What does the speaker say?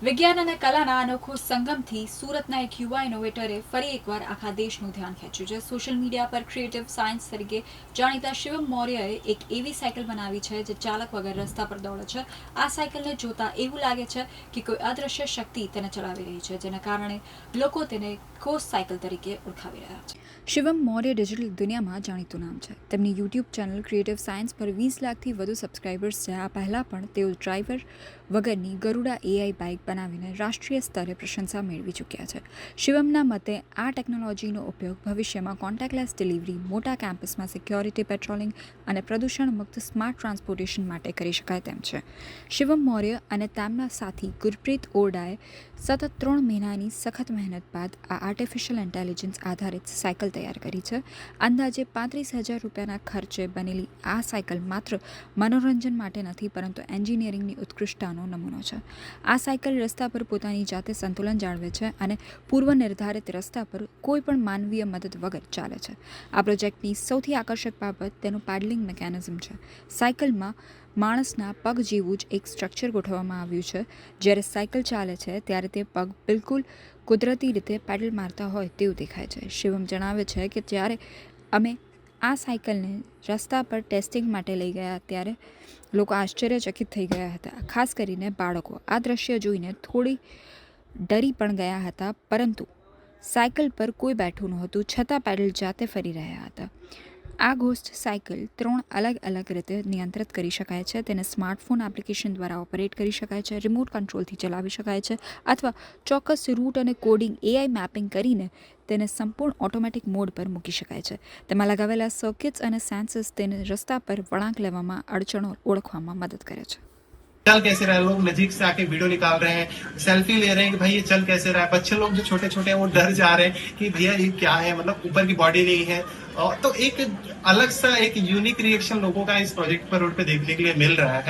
વિજ્ઞાન અને કલાના અનોખો સંગમથી સુરતના એક યુવા ઇનોવેટરે ફરી એકવાર આખા દેશનું ધ્યાન ખેંચ્યું છે. સોશિયલ મીડિયા પર ક્રિએટિવ સાયન્સ તરીકે જાણીતા શિવમ મૌર્યએ એક એવી સાયકલ બનાવી છે જે ચાલક વગર રસ્તા પર દોડે છે. આ સાયકલને જોતા એવું લાગે છે કે કોઈ અદૃશ્ય શક્તિ તેને ચલાવી રહી છે, જેના કારણે લોકો તેને ઘોસ્ટ સાયકલ તરીકે ઓળખાવી રહ્યા છે. શિવમ મૌર્ય ડિજિટલ દુનિયામાં જાણીતું નામ છે. તેમની યુટ્યુબ ચેનલ ક્રિએટિવ સાયન્સ પર 20 લાખથી વધુ સબસ્ક્રાઇબર્સ છે. આ પહેલાં પણ તેઓ ડ્રાઈવર વગરની ગરુડા એઆઈ બાઇક બનાવીને રાષ્ટ્રીય સ્તરે પ્રશંસા મેળવી ચૂક્યા છે. શિવમના મતે આ ટેકનોલોજીનો ઉપયોગ ભવિષ્યમાં કોન્ટેક્ટલેસ ડિલિવરી, મોટા કેમ્પસમાં સિક્યોરિટી પેટ્રોલિંગ અને પ્રદૂષણ મુક્ત સ્માર્ટ ટ્રાન્સપોર્ટેશન માટે કરી શકાય તેમ છે. શિવમ મૌર્ય અને તેમના સાથી ગુરપ્રીત ઓરડાએ સતત 3 મહિનાની સખત મહેનત બાદ આ આર્ટિફિશિયલ ઇન્ટેલિજન્સ આધારિત સાયકલ તૈયાર કરી છે. અંદાજે 35,000 રૂપિયાના ખર્ચે બનેલી આ સાયકલ માત્ર મનોરંજન માટે નથી, પરંતુ એન્જિનિયરિંગની ઉત્કૃષ્ટતાનો નમૂનો છે. આ સાયકલ રસ્તા પર પોતાની જાતે સંતુલન જાળવે છે અને પૂર્વ નિર્ધારિત રસ્તા પર કોઈ પણ માનવીય મદદ વગર ચાલે છે. આ પ્રોજેક્ટની સૌથી આકર્ષક બાબત તેનું પેડલિંગ મિકેનિઝમ છે. સાયકલમાં માણસના પગ જેવું જ એક સ્ટ્રક્ચર ગોઠવવામાં આવ્યું છે. જ્યારે સાયકલ ચાલે છે ત્યારે તે પગ બિલકુલ કુદરતી રીતે પેડલ મારતા હોય તેવું દેખાય છે. શિવમ જણાવે છે કે જ્યારે અમે આ સાયકલને રસ્તા પર ટેસ્ટિંગ માટે લઈ ગયા ત્યારે લોકો આશ્ચર્યચકિત થઈ ગયા હતા, ખાસ કરીને બાળકો. આ દ્રશ્ય જોઈને થોડી ડરી પણ ગયા હતા, પરંતુ સાયકલ પર કોઈ બેઠું નહોતું, છતાં પેડલ જાતે ફરી રહ્યા હતા. આ ઘોસ્ટ સાયકલ 3 અલગ-અલગ રીતે નિયંત્રિત કરી શકાય છે. તેને સ્માર્ટફોન એપ્લિકેશન દ્વારા ઓપરેટ કરી શકાય છે, રિમોટ કંટ્રોલથી ચલાવી શકાય છે અથવા ચોક્કસ રૂટ અને કોડિંગ એઆઈ મેપિંગ કરીને તેને સંપૂર્ણ ઓટોમેટિક મોડ પર મૂકી શકાય છે. તેમાં લગાવેલા સર્કિટ્સ અને સેન્સર્સ તેને રસ્તા પર વળાંક લેવામાં, અડચણો ઓળખવામાં મદદ કરે છે. चल कैसे रहा है, लोग नजीक से आके वीडियो निकाल रहे हैं, सेल्फी ले रहे हैं कि भाई ये चल कैसे रहा है. बच्चे लोग जो छोटे छोटे हैं वो डर जा रहे हैं कि भैया ये क्या है, मतलब ऊपर की बॉडी नहीं है. और तो एक अलग सा एक यूनिक रिएक्शन लोगों का इस प्रोजेक्ट पर रोड पे देखने के लिए मिल रहा है.